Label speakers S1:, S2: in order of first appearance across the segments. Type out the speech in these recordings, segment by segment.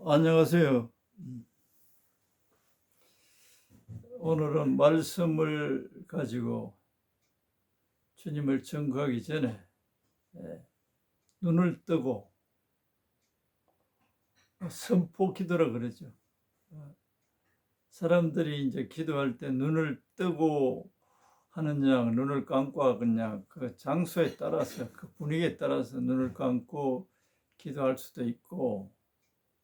S1: 안녕하세요. 오늘은 말씀을 가지고 주님을 증거하기 전에 눈을 뜨고 선포 기도라 그러죠. 사람들이 이제 기도할 때 눈을 뜨고 하느냐, 눈을 감고 하느냐, 그 장소에 따라서, 그 분위기에 따라서 눈을 감고 기도할 수도 있고,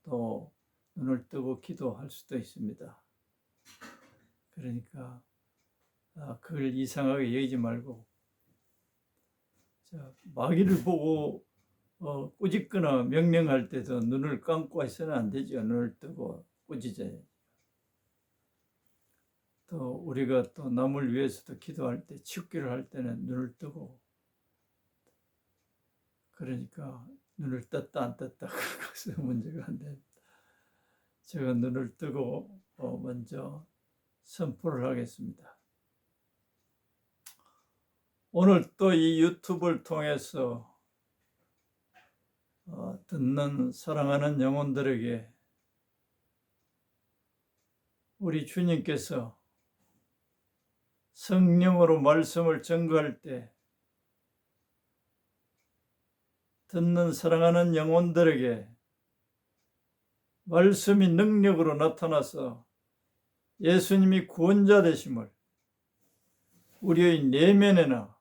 S1: 또 눈을 뜨고 기도할 수도 있습니다. 그러니까 그걸 이상하게 여기지 말고, 마귀를 보고 꾸짖거나 명령할 때도 눈을 감고 있어는 안 되죠. 눈을 뜨고 꾸짖어야죠. 또 우리가 또 남을 위해서도 기도할 때, 축기를 할 때는 눈을 뜨고, 그러니까 눈을 떴다 안 떴다 그것은 문제가 안 됩니다. 제가 눈을 뜨고 먼저 선포를 하겠습니다. 오늘 또 이 유튜브를 통해서 듣는 사랑하는 영혼들에게 우리 주님께서 성령으로 말씀을 증거할 때 듣는 사랑하는 영혼들에게 말씀이 능력으로 나타나서 예수님이 구원자 되심을 우리의 내면에나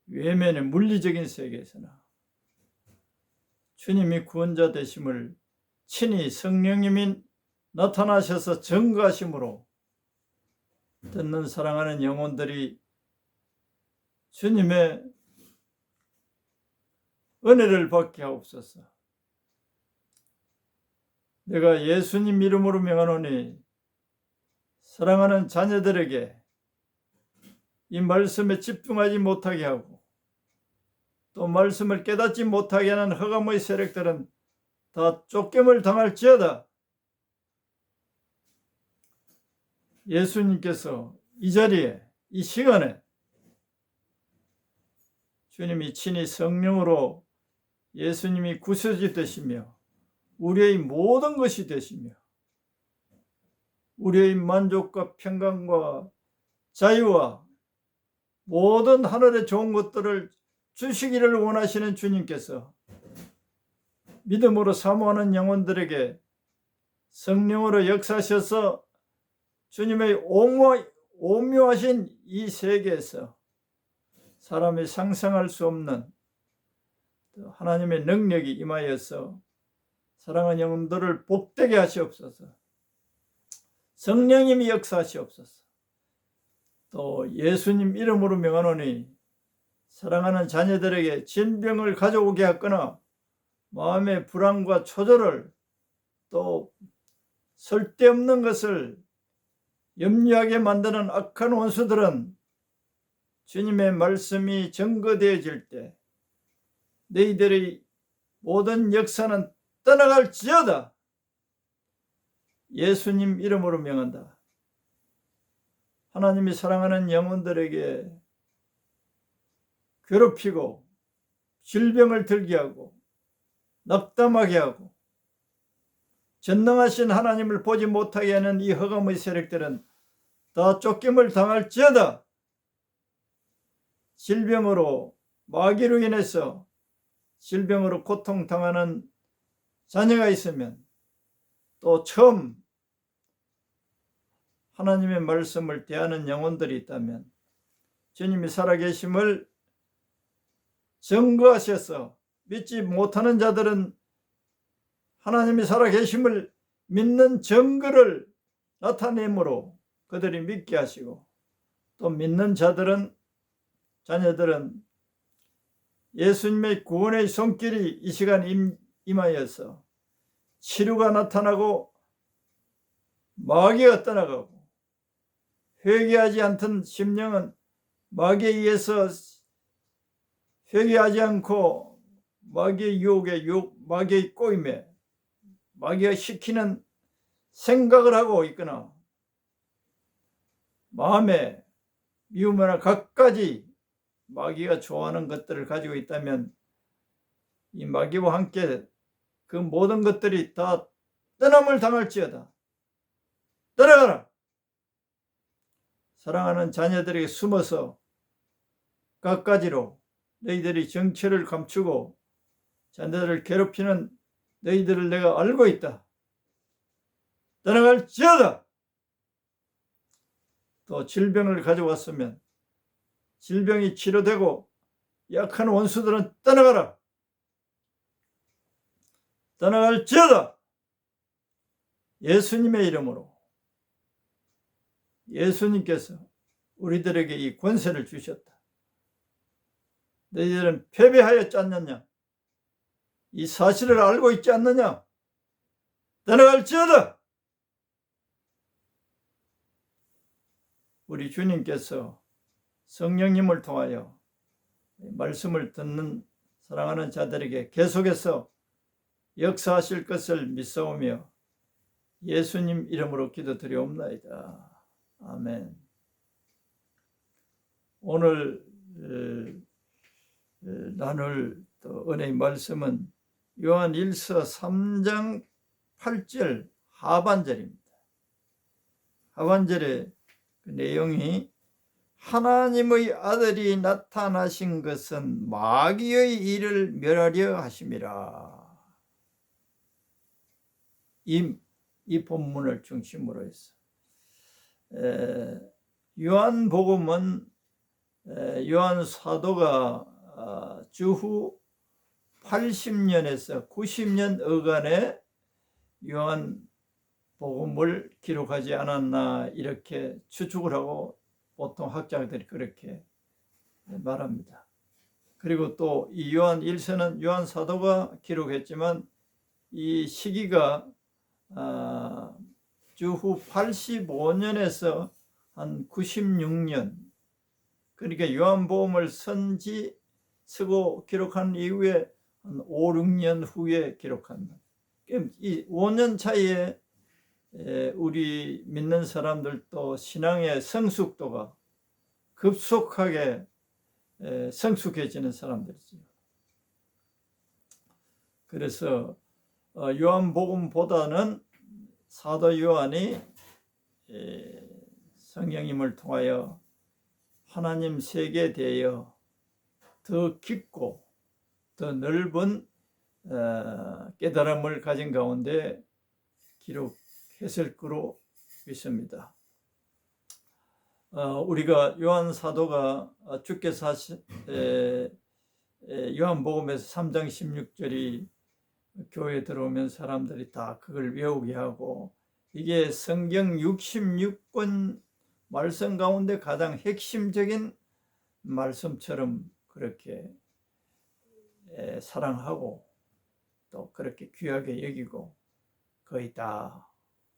S1: 외면의 물리적인 세계에서나 주님이 구원자 되심을 친히 성령님이 나타나셔서 증거하심으로 듣는 사랑하는 영혼들이 주님의 은혜를 받게 하옵소서. 내가 예수님 이름으로 명하노니 사랑하는 자녀들에게 이 말씀에 집중하지 못하게 하고 또 말씀을 깨닫지 못하게 하는 흑암의 세력들은 다 쫓김을 당할지어다. 예수님께서 이 자리에, 이 시간에 주님이 친히 성령으로 예수님이 구세주 되시며 우리의 모든 것이 되시며 우리의 만족과 평강과 자유와 모든 하늘의 좋은 것들을 주시기를 원하시는 주님께서 믿음으로 사모하는 영혼들에게 성령으로 역사하셔서 주님의 오묘하신 이 세계에서 사람이 상상할 수 없는 하나님의 능력이 임하여서 사랑하는 영혼들을 복되게 하시옵소서. 성령님이 역사하시옵소서. 또 예수님 이름으로 명하노니 사랑하는 자녀들에게 진병을 가져오게 하거나 마음의 불안과 초조를 또 쓸데없는 것을 염려하게 만드는 악한 원수들은 주님의 말씀이 증거되어질 때 너희들의 모든 역사는 떠나갈지어다. 예수님 이름으로 명한다. 하나님이 사랑하는 영혼들에게 괴롭히고 질병을 들게 하고 낙담하게 하고 전능하신 하나님을 보지 못하게 하는 이 흑암의 세력들은 다 쫓김을 당할지어다. 질병으로 마귀로 인해서 질병으로 고통당하는 자녀가 있으면 또 처음 하나님의 말씀을 대하는 영혼들이 있다면 주님이 살아계심을 증거하셔서 믿지 못하는 자들은 하나님이 살아계심을 믿는 증거를 나타내므로 그들이 믿게 하시고 또 믿는 자녀들은 예수님의 구원의 손길이 이 시간 임하여서 치료가 나타나고 마귀가 떠나가고 회개하지 않던 심령은 마귀에 의해서 회개하지 않고 마귀의 유혹에 마귀의 꼬임에 마귀가 시키는 생각을 하고 있거나 마음에 미움이나 갖가지 마귀가 좋아하는 것들을 가지고 있다면 이 마귀와 함께 그 모든 것들이 다 떠남을 당할지어다. 떠나가라. 사랑하는 자녀들에게 숨어서 갖가지로 너희들이 정체를 감추고 자녀들을 괴롭히는 너희들을 내가 알고 있다. 떠나갈지어다. 또 질병을 가져왔으면 질병이 치료되고 약한 원수들은 떠나가라. 떠나갈지어다. 예수님의 이름으로 예수님께서 우리들에게 이 권세를 주셨다. 너희들은 패배하였지 않느냐? 이 사실을 알고 있지 않느냐? 떠나갈지어다. 우리 주님께서 성령님을 통하여 말씀을 듣는 사랑하는 자들에게 계속해서 역사하실 것을 믿사오며 예수님 이름으로 기도드리옵나이다. 아멘. 오늘 나눌 또 은혜의 말씀은 요한 1서 3장 8절 하반절입니다. 하반절의 그 내용이 하나님의 아들이 나타나신 것은 마귀의 일을 멸하려 하심이라. 이 본문을 중심으로 해서 요한복음은 요한 사도가 주후 80년에서 90년 어간에 요한복음을 기록하지 않았나 이렇게 추측을 하고 보통 학자들이 그렇게 말합니다. 그리고 또 이 요한 1서는 요한 사도가 기록했지만 이 시기가 주후 85년에서 한 96년, 그러니까 요한복음을 쓰고 기록한 이후에 한 5, 6년 후에 기록한다. 이 5년 차이에 우리 믿는 사람들도 신앙의 성숙도가 급속하게 성숙해지는 사람들이죠. 그래서 요한복음보다는 사도 요한이 성령님을 통하여 하나님 세계에 대하여 더 깊고 더 넓은 깨달음을 가진 가운데 기록했을 거로 믿습니다. 우리가 요한 사도가 주께 요한복음에서 3장 16절이 교회에 들어오면 사람들이 다 그걸 외우게 하고, 이게 성경 66권 말씀 가운데 가장 핵심적인 말씀처럼 그렇게 사랑하고 또 그렇게 귀하게 여기고 거의 다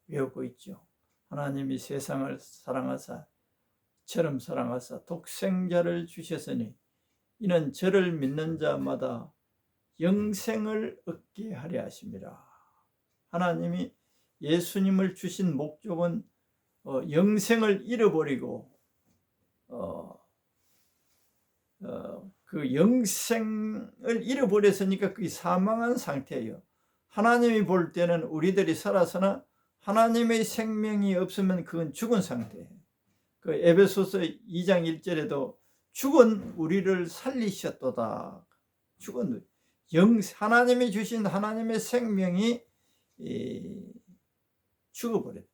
S1: 외우고 있죠. 하나님이 세상을 사랑하사 처럼 사랑하사 독생자를 주셨으니 이는 저를 믿는 자마다 영생을 얻게 하려 하심이라. 하나님이 예수님을 주신 목적은 영생을 잃어버리고 그 영생을 잃어버렸으니까 그게 사망한 상태예요. 하나님이 볼 때는 우리들이 살아서나 하나님의 생명이 없으면 그건 죽은 상태예요. 그 에베소서 2장 1절에도 죽은 우리를 살리셨도다. 죽은 하나님이 주신 하나님의 생명이 죽어버렸다.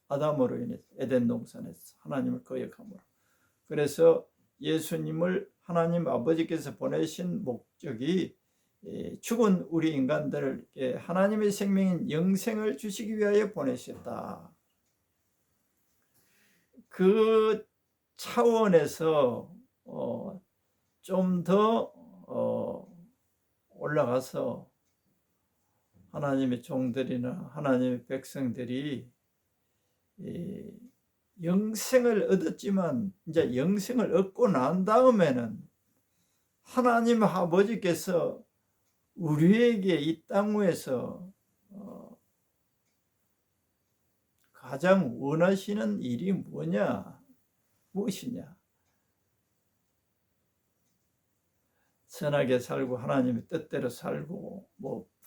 S1: 아담으로 인해서 에덴 동산에서 하나님을 거역함으로. 그래서 예수님을 하나님 아버지께서 보내신 목적이 죽은 우리 인간들을 하나님의 생명인 영생을 주시기 위하여 보내셨다. 그 차원에서 좀 더 올라가서 하나님의 종들이나 하나님의 백성들이 영생을 얻었지만 이제 영생을 얻고 난 다음에는 하나님 아버지께서 우리에게 이 땅 위에서 가장 원하시는 일이 무엇이냐? 선하게 살고 하나님의 뜻대로 살고,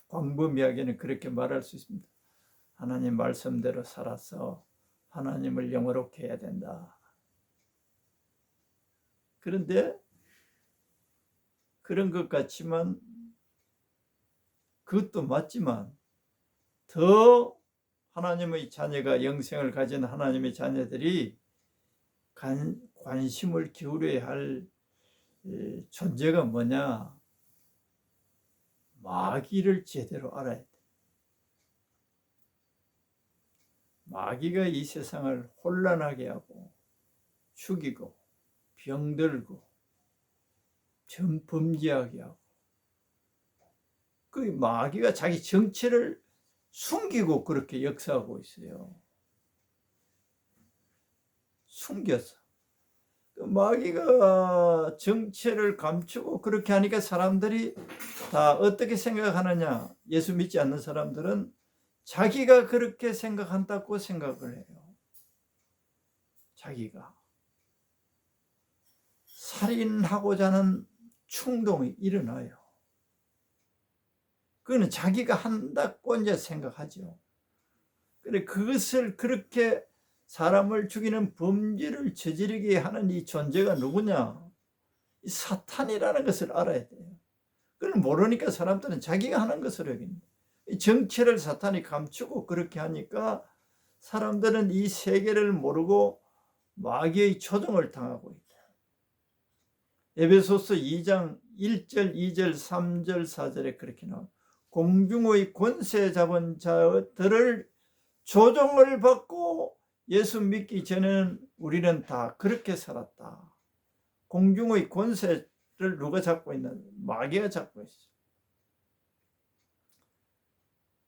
S1: 광범위하게는 그렇게 말할 수 있습니다. 하나님 말씀대로 살아서 하나님을 영화롭게 해야 된다. 그런데 그런 것 같지만, 그것도 맞지만 더 하나님의 자녀가, 영생을 가진 하나님의 자녀들이 관심을 기울여야 할 존재가 뭐냐? 마귀를 제대로 알아야 돼. 마귀가 이 세상을 혼란하게 하고 죽이고 병들고 범죄하게 하고, 그 마귀가 자기 정체를 숨기고 그렇게 역사하고 있어요. 숨겨서. 마귀가 정체를 감추고 그렇게 하니까 사람들이 다 어떻게 생각하느냐? 예수 믿지 않는 사람들은 자기가 그렇게 생각한다고 생각을 해요. 자기가 살인하고자 하는 충동이 일어나요. 그거는 자기가 한다고 이제 생각하죠. 그래, 그것을, 그렇게 사람을 죽이는 범죄를 저지르게 하는 이 존재가 누구냐? 이 사탄이라는 것을 알아야 돼요. 그걸 모르니까 사람들은 자기가 하는 것으로 여깁니다. 이 정체를 사탄이 감추고 그렇게 하니까 사람들은 이 세계를 모르고 마귀의 조종을 당하고 있다. 에베소서 2장 1절, 2절, 3절, 4절에 그렇게 나옵니다. 공중의 권세 잡은 자들을 조종을 받고 예수 믿기 전에는 우리는 다 그렇게 살았다. 공중의 권세를 누가 잡고 있는? 마귀가 잡고 있어.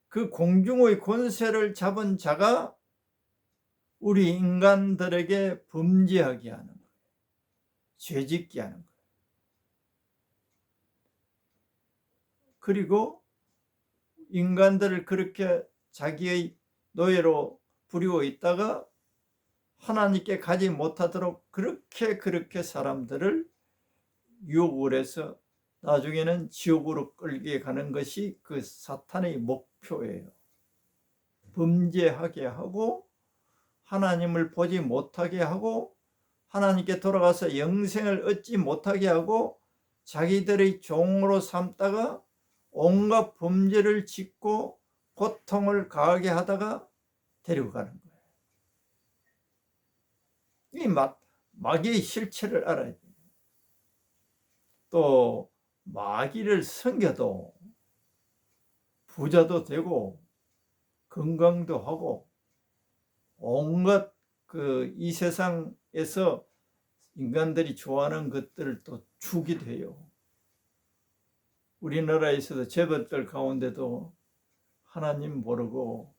S1: 그 공중의 권세를 잡은 자가 우리 인간들에게 범죄하게 하는 거예요. 죄짓게 하는 거예요. 그리고 인간들을 그렇게 자기의 노예로 부리고 있다가 하나님께 가지 못하도록 그렇게 사람들을 유혹을 해서 나중에는 지옥으로 끌게 가는 것이 그 사탄의 목표예요. 범죄하게 하고 하나님을 보지 못하게 하고 하나님께 돌아가서 영생을 얻지 못하게 하고 자기들의 종으로 삼다가 온갖 범죄를 짓고 고통을 가하게 하다가 데리고 가는 거예요. 이 마귀의 실체를 알아야 돼요. 또 마귀를 섬겨도 부자도 되고 건강도 하고 온갖 이 세상에서 인간들이 좋아하는 것들을 또 주기도 해요. 우리나라에서도 재벌들 가운데도 하나님 모르고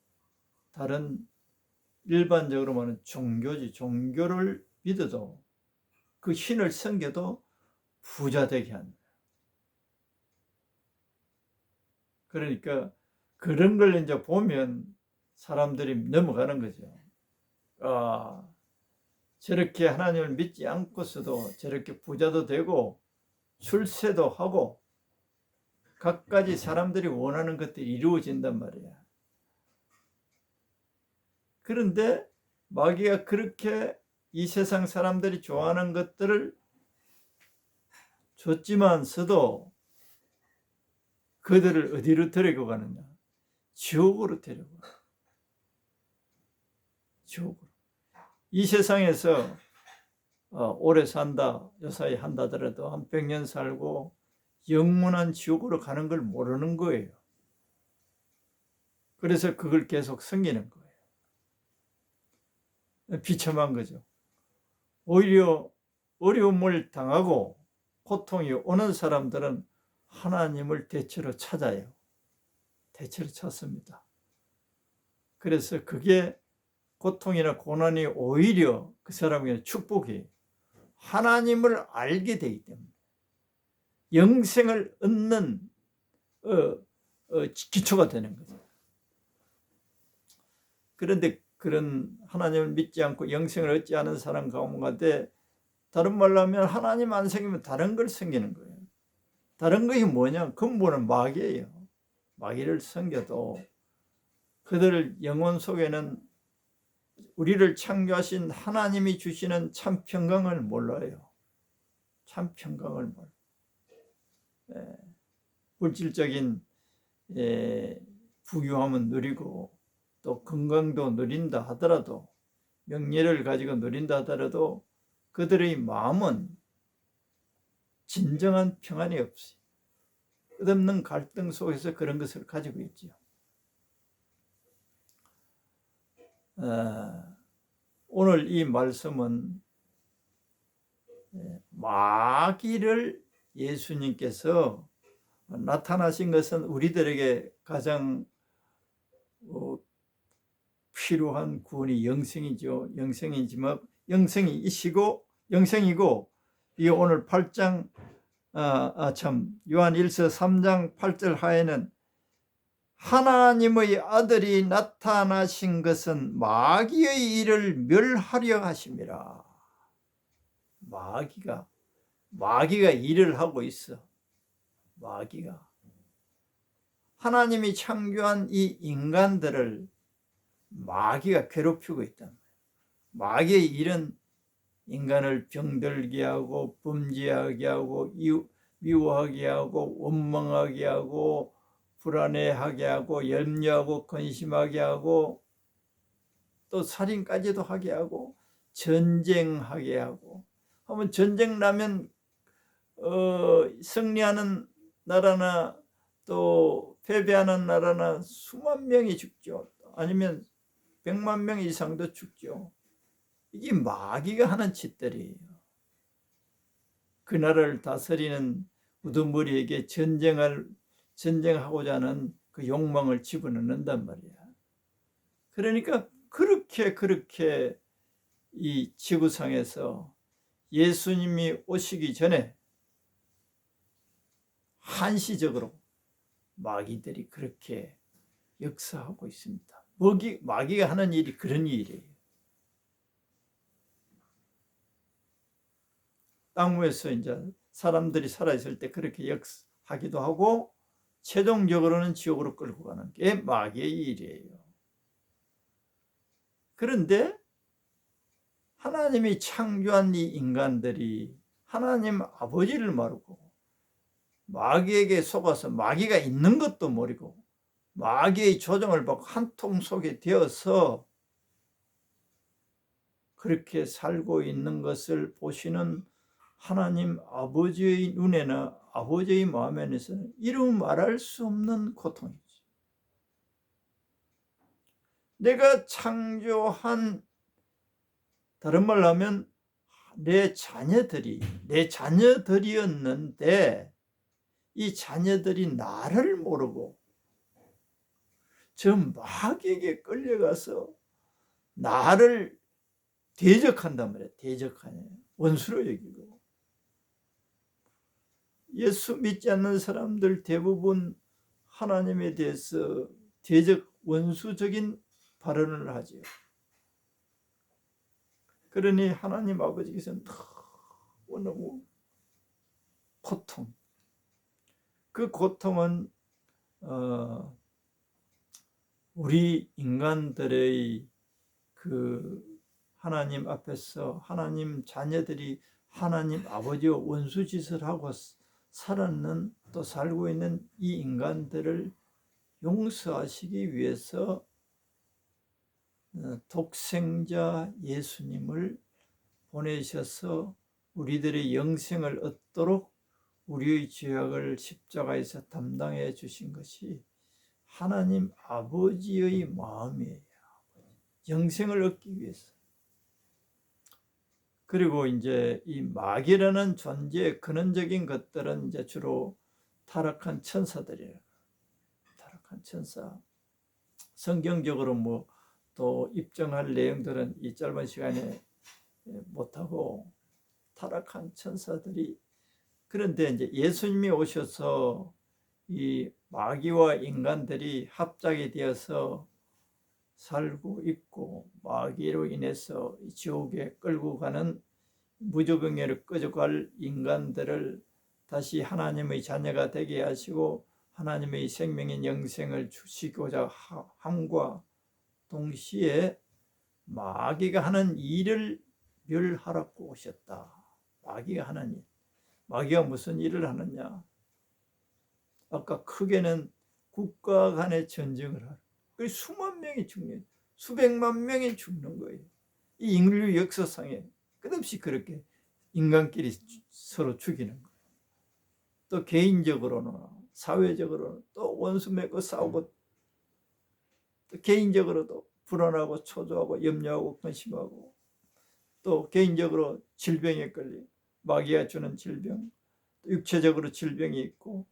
S1: 다른 일반적으로 말하는 종교를 믿어도 그 신을 섬겨도 부자 되게 한다. 그러니까 그런 걸 이제 보면 사람들이 넘어가는 거죠. 아, 저렇게 하나님을 믿지 않고서도 저렇게 부자도 되고 출세도 하고 갖가지 사람들이 원하는 것들이 이루어진단 말이야. 그런데 마귀가 그렇게 이 세상 사람들이 좋아하는 것들을 줬지만서도 그들을 어디로 데리고 가느냐? 지옥으로 데리고 가. 지옥으로. 이 세상에서 오래 산다, 요사이 한다더라도 한 100년 살고 영원한 지옥으로 가는 걸 모르는 거예요. 그래서 그걸 계속 섬기는 거예요. 비참한 거죠. 오히려 어려움을 당하고 고통이 오는 사람들은 하나님을 대체로 찾아요. 대체로 찾습니다. 그래서 그게 고통이나 고난이 오히려 그 사람에게 축복이에요. 하나님을 알게 되기 때문에 영생을 얻는 기초가 되는 거죠. 그런데 그런 하나님을 믿지 않고 영생을 얻지 않은 사람 가운데 다른 말로 하면 하나님 안 섬기면 다른 걸 섬기는 거예요. 다른 것이 뭐냐? 근본은 마귀예요. 마귀를 섬겨도 그들 영혼 속에는 우리를 창조하신 하나님이 주시는 참 평강을 몰라요. 참 평강을 몰라요. 물질적인 부유함은 누리고 또 건강도 누린다 하더라도, 명예를 가지고 누린다 하더라도 그들의 마음은 진정한 평안이 없이 끝없는 갈등 속에서 그런 것을 가지고 있지요. 오늘 이 말씀은 마귀를 예수님께서 나타나신 것은 우리들에게 가장 필요한 구원이 영생이죠. 영생이고, 이 오늘 8장 요한 1서 3장 8절 하에는 하나님의 아들이 나타나신 것은 마귀의 일을 멸하려 하심이라. 마귀가 일을 하고 있어. 마귀가 하나님이 창조한 이 인간들을 마귀가 괴롭히고 있다. 마귀의 일은 인간을 병들게 하고 범죄하게 하고 미워하게 하고 원망하게 하고 불안해하게 하고 염려하고 근심하게 하고 또 살인까지도 하게 하고 전쟁하게 하고, 한번 전쟁 나면 승리하는 나라나 또 패배하는 나라나 수만 명이 죽죠. 아니면 100만 명 이상도 죽죠. 이게 마귀가 하는 짓들이에요. 그 나라를 다스리는 우두머리에게 전쟁하고자 하는 그 욕망을 집어넣는단 말이야. 그러니까 그렇게 이 지구상에서 예수님이 오시기 전에 한시적으로 마귀들이 그렇게 역사하고 있습니다. 마귀가 하는 일이 그런 일이에요. 땅 위에서 이제 사람들이 살아있을 때 그렇게 역사하기도 하고, 최종적으로는 지옥으로 끌고 가는 게 마귀의 일이에요. 그런데 하나님이 창조한 이 인간들이 하나님 아버지를 모르고 마귀에게 속아서 마귀가 있는 것도 모르고 마귀의 조종을 받고 한 통 속에 되어서 그렇게 살고 있는 것을 보시는 하나님 아버지의 눈에나 아버지의 마음에서는 이루 말할 수 없는 고통이죠. 내가 창조한, 다른 말로 하면 내 자녀들이었는데 이 자녀들이 나를 모르고 저 마귀에게 끌려가서 나를 대적한단 말이에요. 대적하냐, 원수로 여기고. 예수 믿지 않는 사람들 대부분 하나님에 대해서 원수적인 발언을 하죠. 그러니 하나님 아버지께서는 너무 고통, 그 고통은 우리 인간들의 그 하나님 앞에서 하나님 자녀들이 하나님 아버지와 원수짓을 하고 살았는, 또 살고 있는 이 인간들을 용서하시기 위해서 독생자 예수님을 보내셔서 우리들의 영생을 얻도록 우리의 죄악을 십자가에서 담당해 주신 것이 하나님 아버지의 마음이에요. 영생을 얻기 위해서. 그리고 이제 이 마귀라는 존재의 근원적인 것들은 이제 주로 타락한 천사들이에요. 타락한 천사. 성경적으로 뭐 또 입증할 내용들은 이 짧은 시간에 못하고, 타락한 천사들이, 그런데 이제 예수님이 오셔서 이 마귀와 인간들이 합작이 되어서 살고 있고, 마귀로 인해서 지옥에 끌고 가는 무저갱이를 끌어갈 인간들을 다시 하나님의 자녀가 되게 하시고 하나님의 생명인 영생을 주시고자 함과 동시에 마귀가 하는 일을 멸하라고 오셨다. 마귀가 하는 일. 마귀가 무슨 일을 하느냐? 아까 크게는 국가 간의 전쟁을 하라. 수만 명이 죽는, 수백만 명이 죽는 거예요. 이 인류 역사상에 끝없이 그렇게 인간끼리 서로 죽이는 거예요. 또 개인적으로나 사회적으로는 또 원수 맺고 싸우고, 또 개인적으로도 불안하고 초조하고 염려하고 근심하고, 또 개인적으로 질병에 걸리, 마귀가 주는 질병, 육체적으로 질병이 있고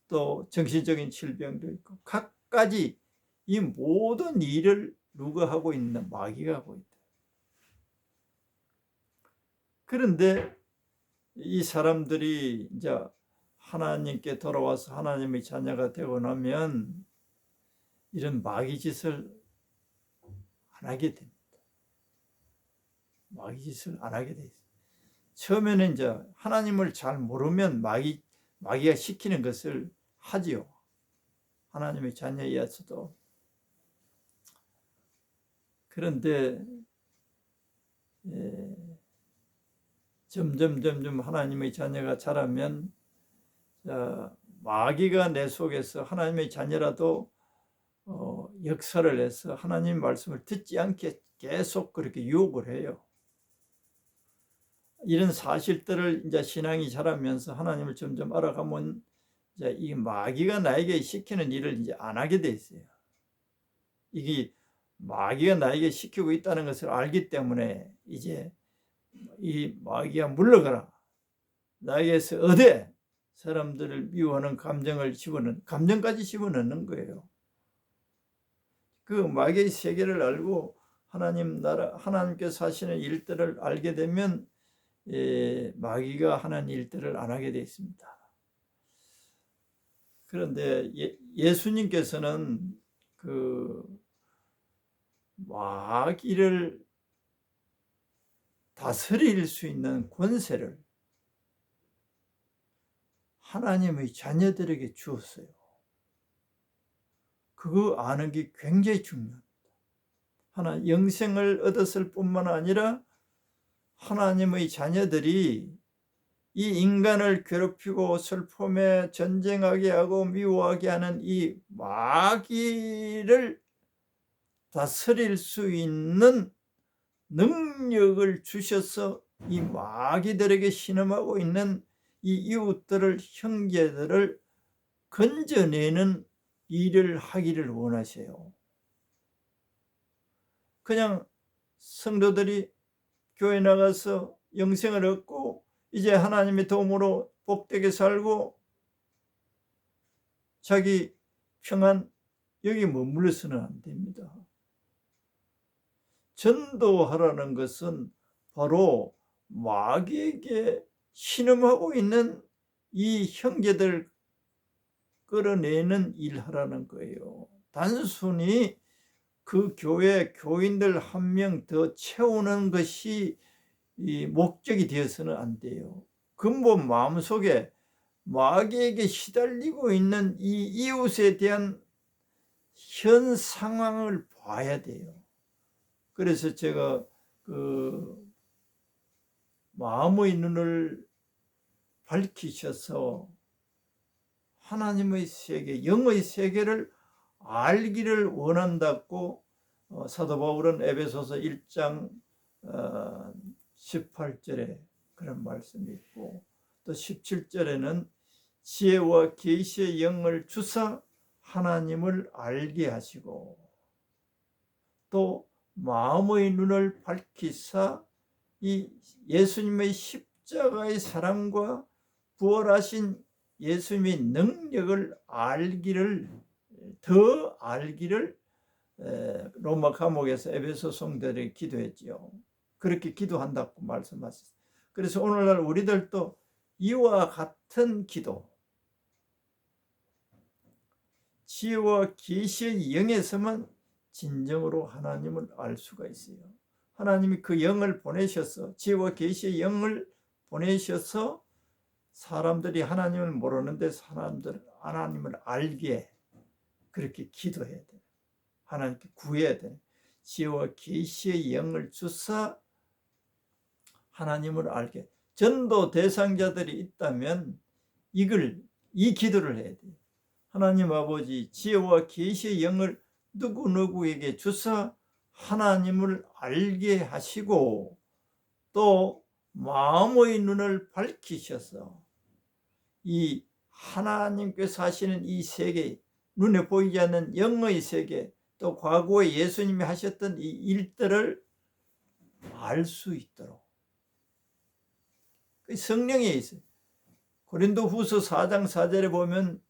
S1: 또 정신적인 질병도 있고, 각가지 이 모든 일을 누가 하고 있나? 마귀가 하고 있다. 그런데 이 사람들이 이제 하나님께 돌아와서 하나님의 자녀가 되고 나면 이런 마귀 짓을 안 하게 됩니다. 마귀 짓을 안 하게 돼 있어요. 처음에는 이제 하나님을 잘 모르면 마귀가 시키는 것을 하지요. 하나님의 자녀이어서도. 그런데 점점 하나님의 자녀가 자라면 마귀가 내 속에서 하나님의 자녀라도 역사를 해서 하나님 말씀을 듣지 않게 계속 그렇게 유혹을 해요. 이런 사실들을 이제 신앙이 자라면서 하나님을 점점 알아가면 이제 이 마귀가 나에게 시키는 일을 이제 안 하게 돼 있어요. 이게 마귀가 나에게 시키고 있다는 것을 알기 때문에 이제 이 마귀가 물러가라. 나에게서 얻에 사람들을 미워하는 감정을 감정까지 집어넣는 거예요. 그 마귀의 세계를 알고 하나님 나라, 하나님께서 하시는 일들을 알게 되면 마귀가 하는 일들을 안 하게 되어 있습니다. 그런데 예수님께서는 그 마귀를 다스릴 수 있는 권세를 하나님의 자녀들에게 주었어요. 그거 아는 게 굉장히 중요합니다. 영생을 얻었을 뿐만 아니라 하나님의 자녀들이 이 인간을 괴롭히고 슬픔에 전쟁하게 하고 미워하게 하는 이 마귀를 다스릴 수 있는 능력을 주셔서 이 마귀들에게 신음하고 있는 이 이웃들을, 형제들을 건져내는 일을 하기를 원하세요. 그냥 성도들이 교회 나가서 영생을 얻고 이제 하나님의 도움으로 복되게 살고 자기 평안 여기 머물러서는 안 됩니다. 전도하라는 것은 바로 마귀에게 신음하고 있는 이 형제들 끌어내는 일하라는 거예요. 단순히 그 교회 교인들 한 명 더 채우는 것이 이 목적이 되어서는 안 돼요. 근본 마음속에 마귀에게 시달리고 있는 이 이웃에 대한 현 상황을 봐야 돼요. 그래서 제가 그 마음의 눈을 밝히셔서 하나님의 세계, 영의 세계를 알기를 원한다고 사도 바울은 에베소서 1장 18절에 그런 말씀이 있고, 또 17절에는 지혜와 계시의 영을 주사 하나님을 알게 하시고, 또 마음의 눈을 밝히사 이 예수님의 십자가의 사랑과 부활하신 예수님의 능력을 더 알기를 로마 감옥에서 에베소 성도들에게 기도했지요. 그렇게 기도한다고 말씀하셨어요. 그래서 오늘날 우리들도 이와 같은 기도, 지혜와 계시의 영에서만 진정으로 하나님을 알 수가 있어요. 하나님이 그 영을 보내셔서, 지혜와 계시의 영을 보내셔서 사람들이 하나님을 모르는데 사람들을 하나님을 알게 그렇게 기도해야 돼. 하나님께 구해야 돼. 지혜와 계시의 영을 주사 하나님을 알게. 전도 대상자들이 있다면 이 기도를 해야 돼. 하나님 아버지, 지혜와 계시의 영을 누구누구에게 주사 하나님을 알게 하시고 또 마음의 눈을 밝히셔서 이 하나님께서 하시는 이 세계, 눈에 보이지 않는 영의 세계, 또 과거에 예수님이 하셨던 이 일들을 알 수 있도록 그 성령에 있어요. 고린도후서 4장 4절에 보면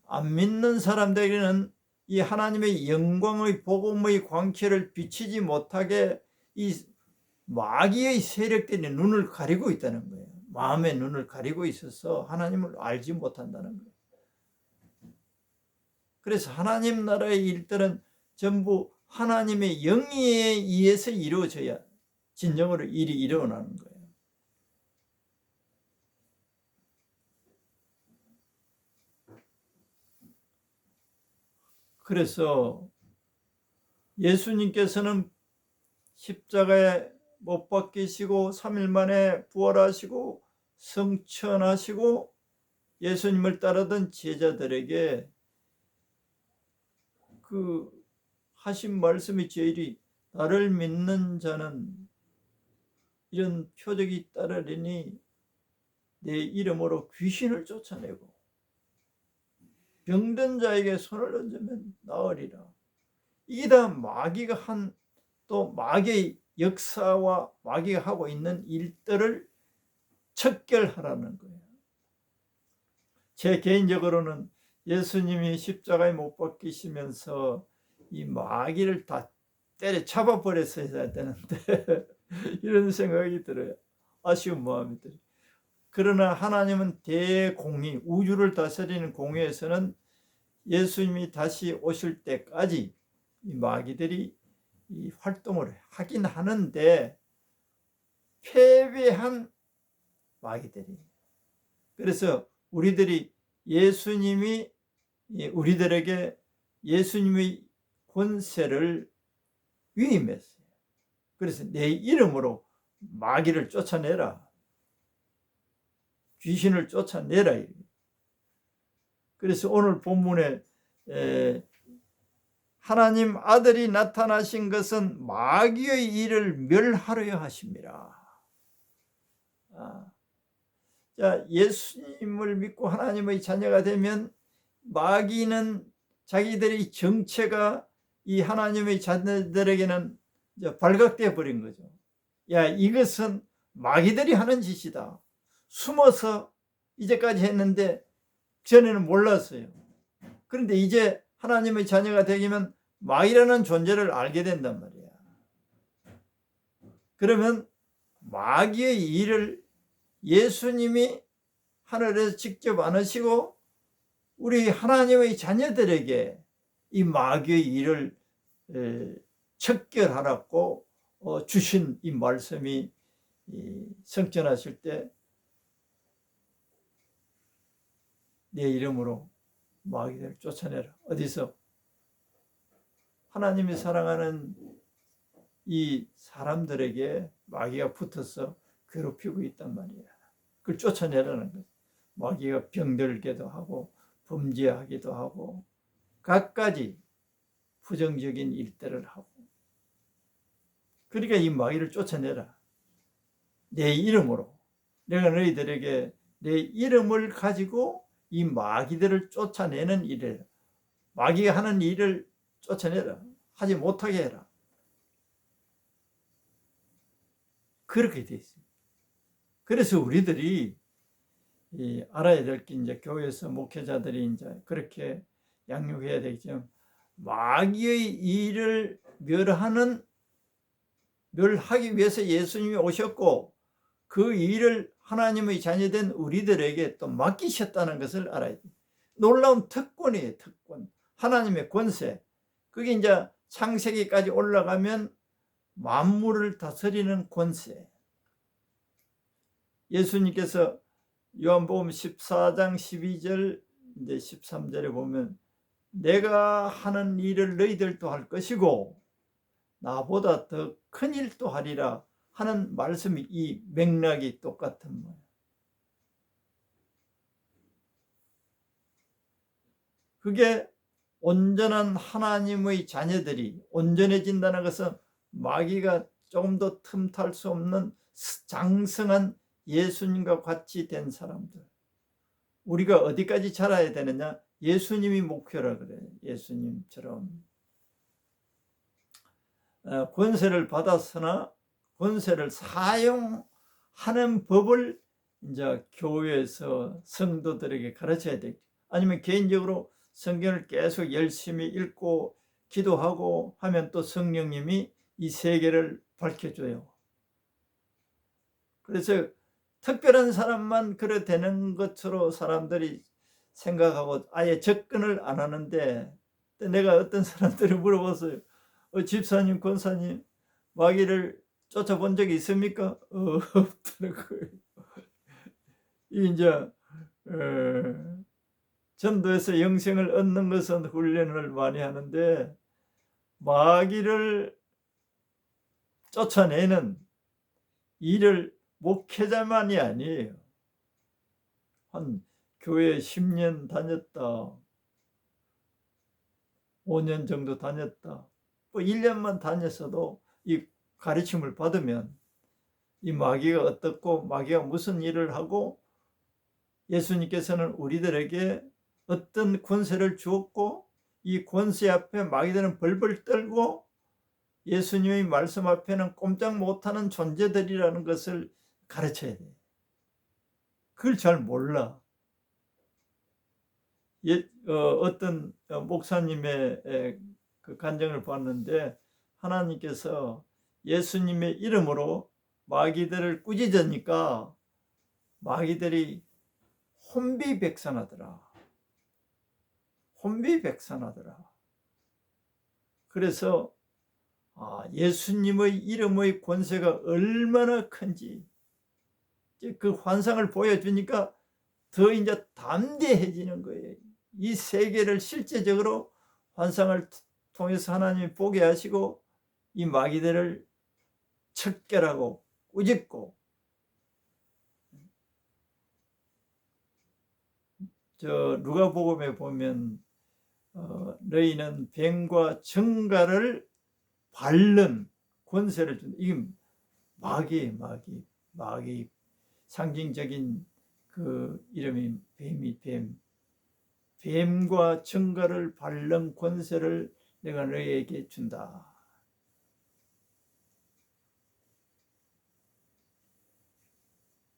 S1: 안 믿는 사람들에게는 이 하나님의 영광의 복음의 광채를 비치지 못하게 이 마귀의 세력들이 눈을 가리고 있다는 거예요. 마음의 눈을 가리고 있어서 하나님을 알지 못한다는 거예요. 그래서 하나님 나라의 일들은 전부 하나님의 영에 의해서 이루어져야 진정으로 일이 일어나는 거예요. 그래서 예수님께서는 십자가에 못 박히시고 3일 만에 부활하시고 성천하시고 예수님을 따르던 제자들에게 그 하신 말씀이 제일이 나를 믿는 자는 이런 표적이 따르리니 내 이름으로 귀신을 쫓아내고 병든 자에게 손을 얹으면 나으리라. 이게 다 마귀가 한 또 마귀의 역사와 마귀가 하고 있는 일들을 척결하라는 거예요. 제 개인적으로는 예수님이 십자가에 못 박히시면서 이 마귀를 다 때려잡아 버렸어야 되는데 이런 생각이 들어요. 아쉬운 마음이 들어요. 그러나 하나님은 대공의, 우주를 다스리는 공의에서는 예수님이 다시 오실 때까지 이 마귀들이 이 활동을 하긴 하는데 패배한 마귀들이. 그래서 우리들이 예수님이 우리들에게 예수님의 권세를 위임했어요. 그래서 내 이름으로 마귀를 쫓아내라. 귀신을 쫓아내라. 그래서 오늘 본문에 하나님 아들이 나타나신 것은 마귀의 일을 멸하려 하심이라. 자, 예수님을 믿고 하나님의 자녀가 되면 마귀는 자기들의 정체가 이 하나님의 자녀들에게는 발각되어 버린 거죠. 야, 이것은 마귀들이 하는 짓이다. 숨어서 이제까지 했는데 전에는 몰랐어요. 그런데 이제 하나님의 자녀가 되면 마귀라는 존재를 알게 된단 말이야. 그러면 마귀의 일을 예수님이 하늘에서 직접 안 하시고 우리 하나님의 자녀들에게 이 마귀의 일을 척결하라고 주신 이 말씀이 성천하실 때 내 이름으로 마귀들을 쫓아내라. 어디서? 하나님이 사랑하는 이 사람들에게 마귀가 붙어서 괴롭히고 있단 말이야. 그걸 쫓아내라는 거야. 마귀가 병들게도 하고 범죄하기도 하고 갖가지 부정적인 일들을 하고. 그러니까 이 마귀를 쫓아내라. 내 이름으로. 내가 너희들에게 내 이름을 가지고 이 마귀들을 쫓아내는 일을, 마귀가 하는 일을 쫓아내라. 하지 못하게 해라. 그렇게 돼 있어요. 그래서 우리들이 알아야 될 게 이제 교회에서 목회자들이 이제 그렇게 양육해야 되겠죠. 마귀의 일을 멸하기 위해서 예수님이 오셨고 그 일을 하나님의 자녀된 우리들에게 또 맡기셨다는 것을 알아야 돼요. 놀라운 특권이에요, 특권. 하나님의 권세. 그게 이제 창세기까지 올라가면 만물을 다스리는 권세. 예수님께서 요한복음 14장 12절 이제 13절에 보면 내가 하는 일을 너희들도 할 것이고 나보다 더 큰 일도 하리라 하는 말씀이 이 맥락이 똑같은 거예요. 그게 온전한 하나님의 자녀들이 온전해진다는 것은 마귀가 조금 더 틈탈 수 없는 장성한 예수님과 같이 된 사람들. 우리가 어디까지 자라야 되느냐? 예수님이 목표라 그래요. 예수님처럼 권세를 받았으나 권세를 사용하는 법을 이제 교회에서 성도들에게 가르쳐야 되겠죠. 아니면 개인적으로 성경을 계속 열심히 읽고 기도하고 하면 또 성령님이 이 세계를 밝혀줘요. 그래서 특별한 사람만 그래 되는 것으로 사람들이 생각하고 아예 접근을 안 하는데, 내가 어떤 사람들이 물어봤어요. 집사님, 권사님, 마귀를 쫓아본 적이 있습니까? 없더라고요. 이제 전도에서 영생을 얻는 것은 훈련을 많이 하는데 마귀를 쫓아내는 일을 목회자만이 아니에요. 한 교회 10년 다녔다, 5년 정도 다녔다, 뭐 1년만 다녔어도 이 가르침을 받으면 이 마귀가 어떻고 마귀가 무슨 일을 하고 예수님께서는 우리들에게 어떤 권세를 주었고 이 권세 앞에 마귀들은 벌벌 떨고 예수님의 말씀 앞에는 꼼짝 못하는 존재들이라는 것을 가르쳐야 돼요. 그걸 잘 몰라. 어떤 목사님의 그 간증을 봤는데 하나님께서 예수님의 이름으로 마귀들을 꾸짖으니까 마귀들이 혼비백산하더라. 혼비백산하더라. 그래서 예수님의 이름의 권세가 얼마나 큰지 그 환상을 보여주니까 더 이제 담대해지는 거예요. 이 세계를 실제적으로 환상을 통해서 하나님이 보게 하시고 이 마귀들을 척결하고 꾸짖고, 누가복음에 보면 너희는 뱀과 정갈을 밟는 권세를 준다. 이게 마귀 상징적인 그 이름이 뱀과 정갈을 밟는 권세를 내가 너희에게 준다.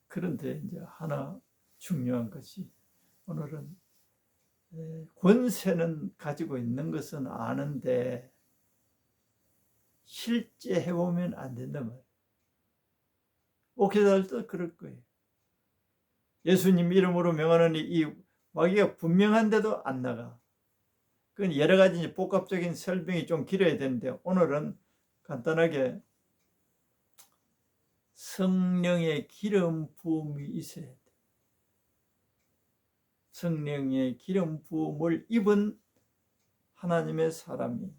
S1: 그런데 이제 하나 중요한 것이, 오늘은 권세는 가지고 있는 것은 아는데 실제 해보면 안 된단 말이에요. 목회자들도 그럴 거예요. 예수님 이름으로 명하는 이 마귀가 분명한데도 안 나가. 그건 여러 가지 복합적인 설명이 좀 길어야 되는데 오늘은 간단하게 성령의 기름 부음이 있어야 돼. 성령의 기름 부음을 입은 하나님의 사람이,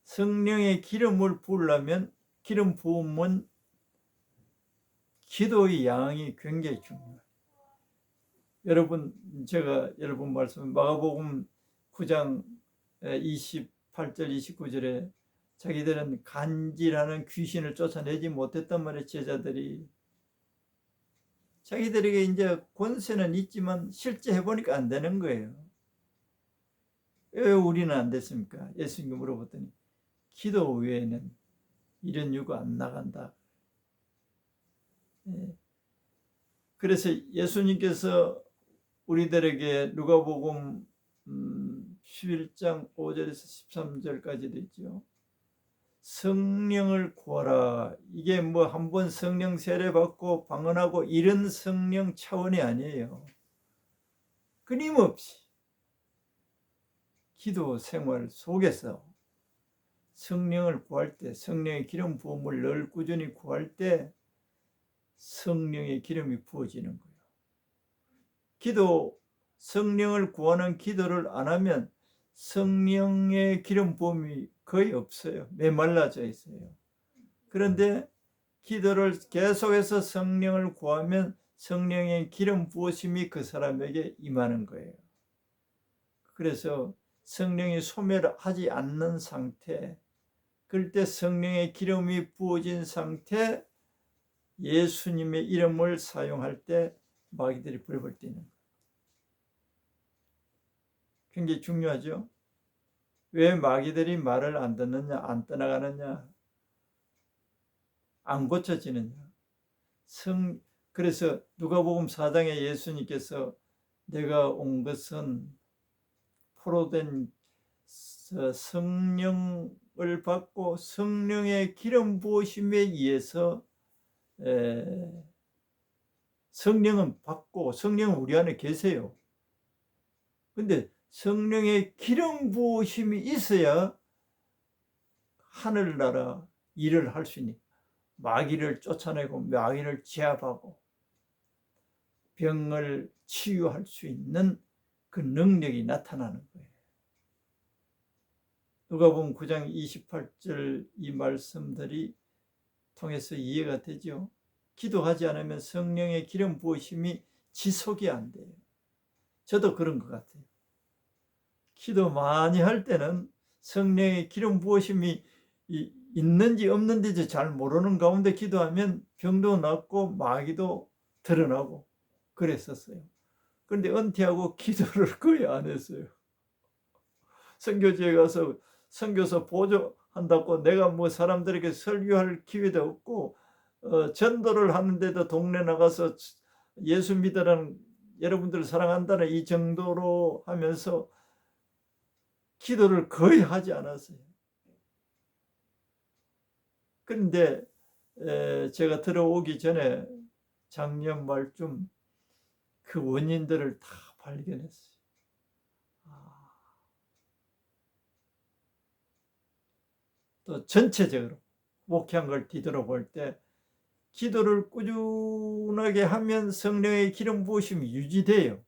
S1: 성령의 기름을 부으려면 기름 부음은 기도의 양이 굉장히 중요해요. 여러분, 제가 여러분 말씀 마가복음 9장 28절 29절에 자기들은 간질하는 귀신을 쫓아내지 못했단 말이에요. 제자들이 자기들에게 이제 권세는 있지만 실제 해보니까 안 되는 거예요. 왜 우리는 안 됐습니까? 예수님께 물어봤더니 기도 외에는 이런 유가 안 나간다. 그래서 예수님께서 우리들에게 누가복음 11장 5절에서 13절까지 있죠. 성령을 구하라. 이게 뭐 한번 성령 세례 받고 방언하고 이런 성령 차원이 아니에요. 끊임없이 기도 생활 속에서 성령을 구할 때, 성령의 기름 부음을 늘 꾸준히 구할 때 성령의 기름이 부어지는 거예요. 기도 성령을 구하는 기도를 안 하면 성령의 기름 부음이 거의 없어요. 메말라져 있어요. 그런데 기도를 계속해서 성령을 구하면 성령의 기름 부으심이 그 사람에게 임하는 거예요. 그래서 성령이 소멸하지 않는 상태, 그럴 때 성령의 기름이 부어진 상태, 예수님의 이름을 사용할 때 마귀들이 벌벌 뛰는 거예요. 굉장히 중요하죠. 왜 마귀들이 말을 안 듣느냐, 안 떠나가느냐, 안 고쳐지느냐. 그래서 누가복음 4장에 예수님께서 내가 온 것은 포로된 성령을 받고 성령의 기름 부으심에 의해서 성령은 받고 성령은 우리 안에 계세요. 근데 성령의 기름 부으심이 있어야 하늘나라 일을 할 수 있는, 마귀를 쫓아내고 마귀를 제압하고 병을 치유할 수 있는 그 능력이 나타나는 거예요. 누가복음 9장 28절 이 말씀들이 통해서 이해가 되죠. 기도하지 않으면 성령의 기름 부으심이 지속이 안 돼요. 저도 그런 것 같아요. 기도 많이 할 때는 성령의 기름 부으심이 있는지 없는지 잘 모르는 가운데 기도하면 병도 낫고 마귀도 드러나고 그랬었어요. 그런데 은퇴하고 기도를 거의 안 했어요. 선교지에 가서 선교사 보조한다고 내가 뭐 사람들에게 설교할 기회도 없고, 전도를 하는데도 동네 나가서 예수 믿으라는, 여러분들을 사랑한다는 이 정도로 하면서 기도를 거의 하지 않았어요. 그런데 제가 들어오기 전에 작년 말쯤 그 원인들을 다 발견했어요. 또 전체적으로 목회한 걸 뒤돌아볼 때 기도를 꾸준하게 하면 성령의 기름 부으심이 유지돼요.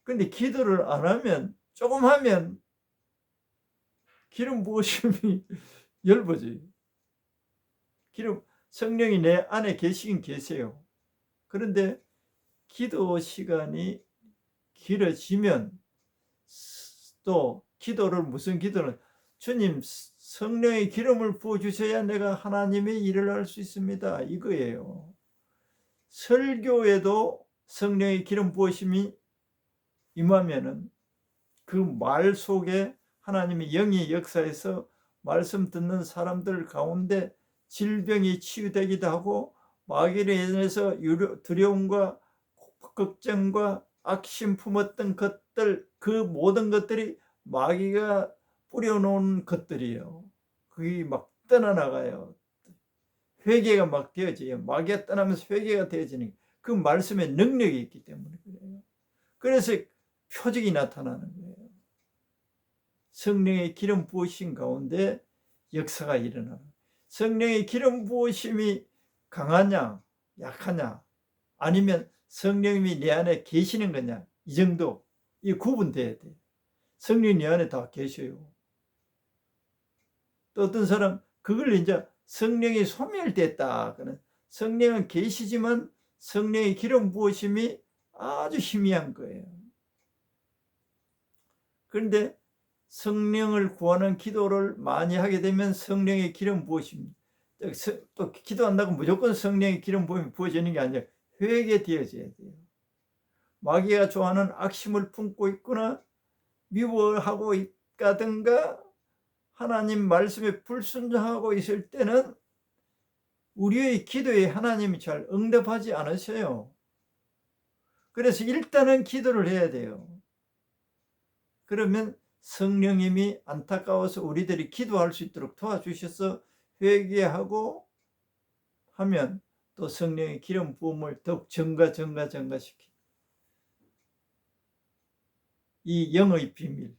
S1: 그런데 기도를 안 하면, 조금 하면 기름 부으심이 엷어져요. 성령이 내 안에 계시긴 계세요. 그런데 기도 시간이 길어지면, 또 기도를, 무슨 기도는 주님 성령의 기름을 부어주셔야 내가 하나님의 일을 할 수 있습니다, 이거예요. 설교에도 성령의 기름 부으심이 임하면은 그 말 속에 하나님의 영의 역사에서 말씀 듣는 사람들 가운데 질병이 치유되기도 하고, 마귀로 인해서 두려움과 걱정과 악심 품었던 것들, 그 모든 것들이 마귀가 뿌려놓은 것들이에요. 그게 막 떠나나가요. 회개가 막 되어져요. 마귀가 떠나면서 회개가 되어지는, 그 말씀에 능력이 있기 때문에 그래요. 그래서 표적이 나타나는 거예요. 성령의 기름 부으심 가운데 역사가 일어나는, 성령의 기름 부으심이 강하냐 약하냐, 아니면 성령님이 내 안에 계시는 거냐, 이 정도, 이 구분돼야 돼요. 성령이 내 안에 다 계셔요. 또 어떤 사람 그걸 이제 성령이 소멸됐다, 그는 성령은 계시지만 성령의 기름 부으심이 아주 희미한 거예요. 그런데 성령을 구하는 기도를 많이 하게 되면 성령의 기름 부으심, 또 기도한다고 무조건 성령의 기름 부음이 부어지는 게 아니라 회개되어져야 돼요. 마귀가 좋아하는 악심을 품고 있거나 미워하고 있다든가 하나님 말씀에 불순종하고 있을 때는 우리의 기도에 하나님이 잘 응답하지 않으셔요. 그래서 일단은 기도를 해야 돼요. 그러면 성령님이 안타까워서 우리들이 기도할 수 있도록 도와주셔서 회개하고 하면 또 성령의 기름 부음을 더욱 증가시키, 이 영의 비밀,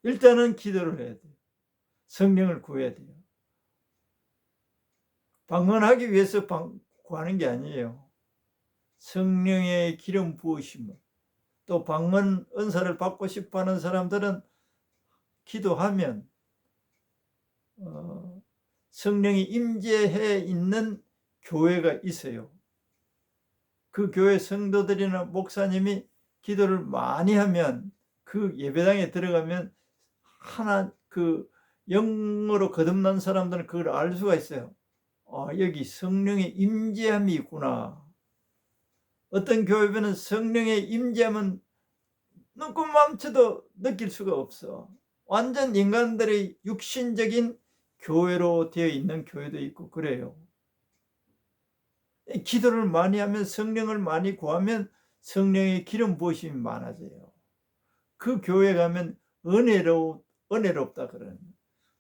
S1: 일단은 기도를 해야 돼요. 성령을 구해야 돼요. 방언하기 위해서 구하는 게 아니에요. 성령의 기름 부으심을, 또 방언 은사를 받고 싶어하는 사람들은 기도하면 성령이 임재해 있는 교회가 있어요. 그 교회 성도들이나 목사님이 기도를 많이 하면 그 예배당에 들어가면 하나 그 영으로 거듭난 사람들은 그걸 알 수가 있어요. 여기 성령의 임재함이 있구나. 어떤 교회는 성령의 임재함은 눈금 맘쳐도 느낄 수가 없어. 완전 인간들의 육신적인 교회로 되어 있는 교회도 있고 그래요. 기도를 많이 하면, 성령을 많이 구하면 성령의 기름 부으심이 많아져요. 그 교회 가면 은혜롭다 그러는,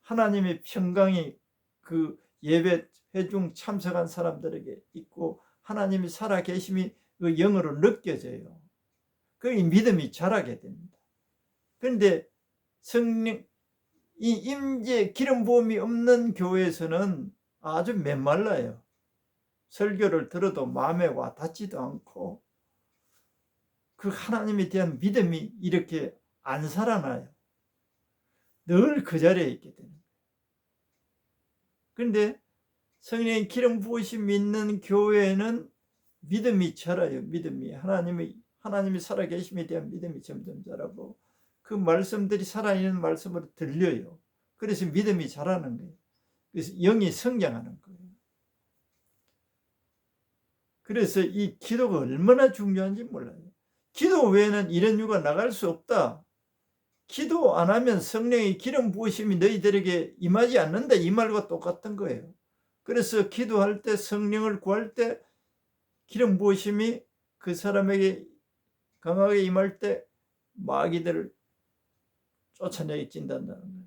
S1: 하나님의 평강이 그 예배 회중 참석한 사람들에게 있고 하나님이 살아 계심이 그 영으로 느껴져요. 그 믿음이 자라게 됩니다. 그런데 성령 이 임재 기름 부음이 없는 교회에서는 아주 메말라요. 설교를 들어도 마음에 와 닿지도 않고 그 하나님에 대한 믿음이 이렇게 안 살아나요. 늘 그 자리에 있게 됩니다. 그런데 성령의 기름 부으심 있는 교회에는 믿음이 자라요. 믿음이 하나님이 살아계심에 대한 믿음이 점점 자라고 그 말씀들이 살아있는 말씀으로 들려요. 그래서 믿음이 자라는 거예요. 그래서 영이 성장하는 거예요. 그래서 이 기도가 얼마나 중요한지 몰라요. 기도 외에는 이런 유가 나갈 수 없다. 기도 안 하면 성령의 기름 부으심이 너희들에게 임하지 않는다. 이 말과 똑같은 거예요. 그래서 기도할 때, 성령을 구할 때 기름 부으심이 그 사람에게 강하게 임할 때 마귀들을 쫓아내게 찐다는 거예요.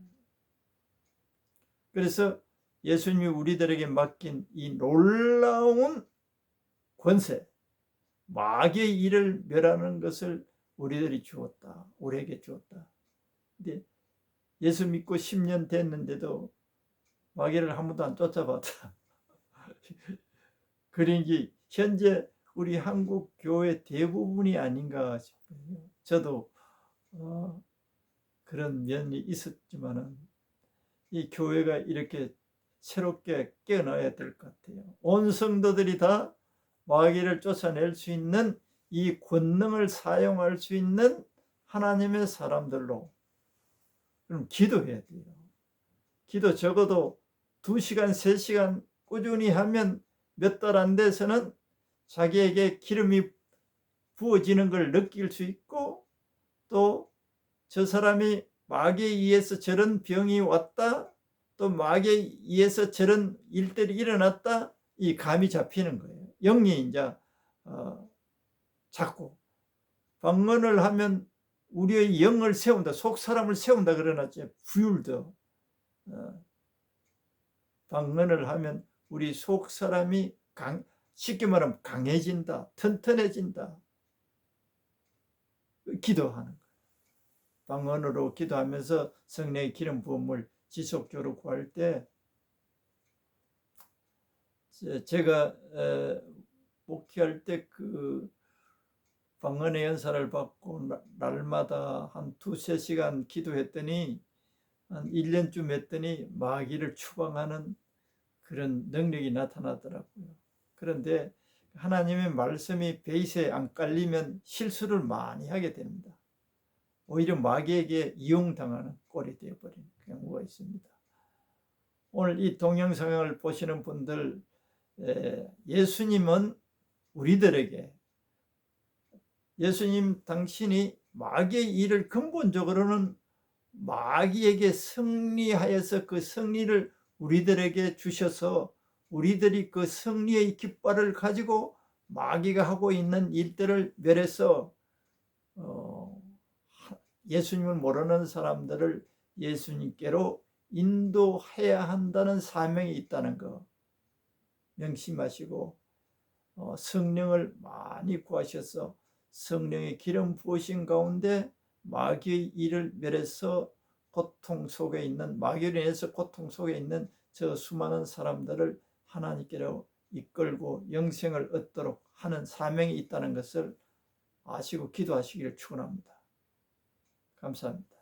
S1: 그래서 예수님이 우리들에게 맡긴 이 놀라운 권세, 마귀의 일을 멸하는 것을 우리들이 주었다. 우리에게 주었다. 근데 예수 믿고 10년 됐는데도 마귀를 한 번도 안 쫓아봤다. 그러니 현재 우리 한국 교회 대부분이 아닌가 싶어요. 저도 그런 면이 있었지만은 이 교회가 이렇게 새롭게 깨어나야 될 것 같아요. 온 성도들이 다 마귀를 쫓아낼 수 있는 이 권능을 사용할 수 있는 하나님의 사람들로 그럼 기도해야 돼요. 기도 적어도 2시간, 3시간 꾸준히 하면 몇 달 안 돼서는 자기에게 기름이 부어지는 걸 느낄 수 있고 또 저 사람이 마귀에 의해서 저런 병이 왔다, 또 마귀에 의해서 저런 일들이 일어났다, 이 감이 잡히는 거예요. 영이 이제 자꾸 방언을 하면 우리의 영을 세운다, 속 사람을 세운다 그러놨죠. 부율도 방언을 하면 우리 속 사람이 쉽게 말하면 강해진다, 튼튼해진다. 기도하는 거예요. 방언으로 기도하면서 성령의 기름 부음을 지속적으로 구할 때 제가 목회할 때 그 방언의 연사를 받고 날마다 한 2-3시간 기도했더니 한 1년쯤 했더니 마귀를 추방하는 그런 능력이 나타나더라고요. 그런데 하나님의 말씀이 베이스에 안 깔리면 실수를 많이 하게 됩니다. 오히려 마귀에게 이용당하는 꼴이 되어버리는 경우가 있습니다. 오늘 이 동영상을 보시는 분들, 예수님은 우리들에게, 예수님 당신이 마귀의 일을 근본적으로는 마귀에게 승리하여서 그 승리를 우리들에게 주셔서 우리들이 그 승리의 깃발을 가지고 마귀가 하고 있는 일들을 멸해서 예수님을 모르는 사람들을 예수님께로 인도해야 한다는 사명이 있다는 거 명심하시고 성령을 많이 구하셔서 성령의 기름 부으신 가운데 마귀의 일을 멸해서 고통 속에 있는, 마귀로 인해서 고통 속에 있는 저 수많은 사람들을 하나님께로 이끌고 영생을 얻도록 하는 사명이 있다는 것을 아시고 기도하시기를 축원합니다. 감사합니다.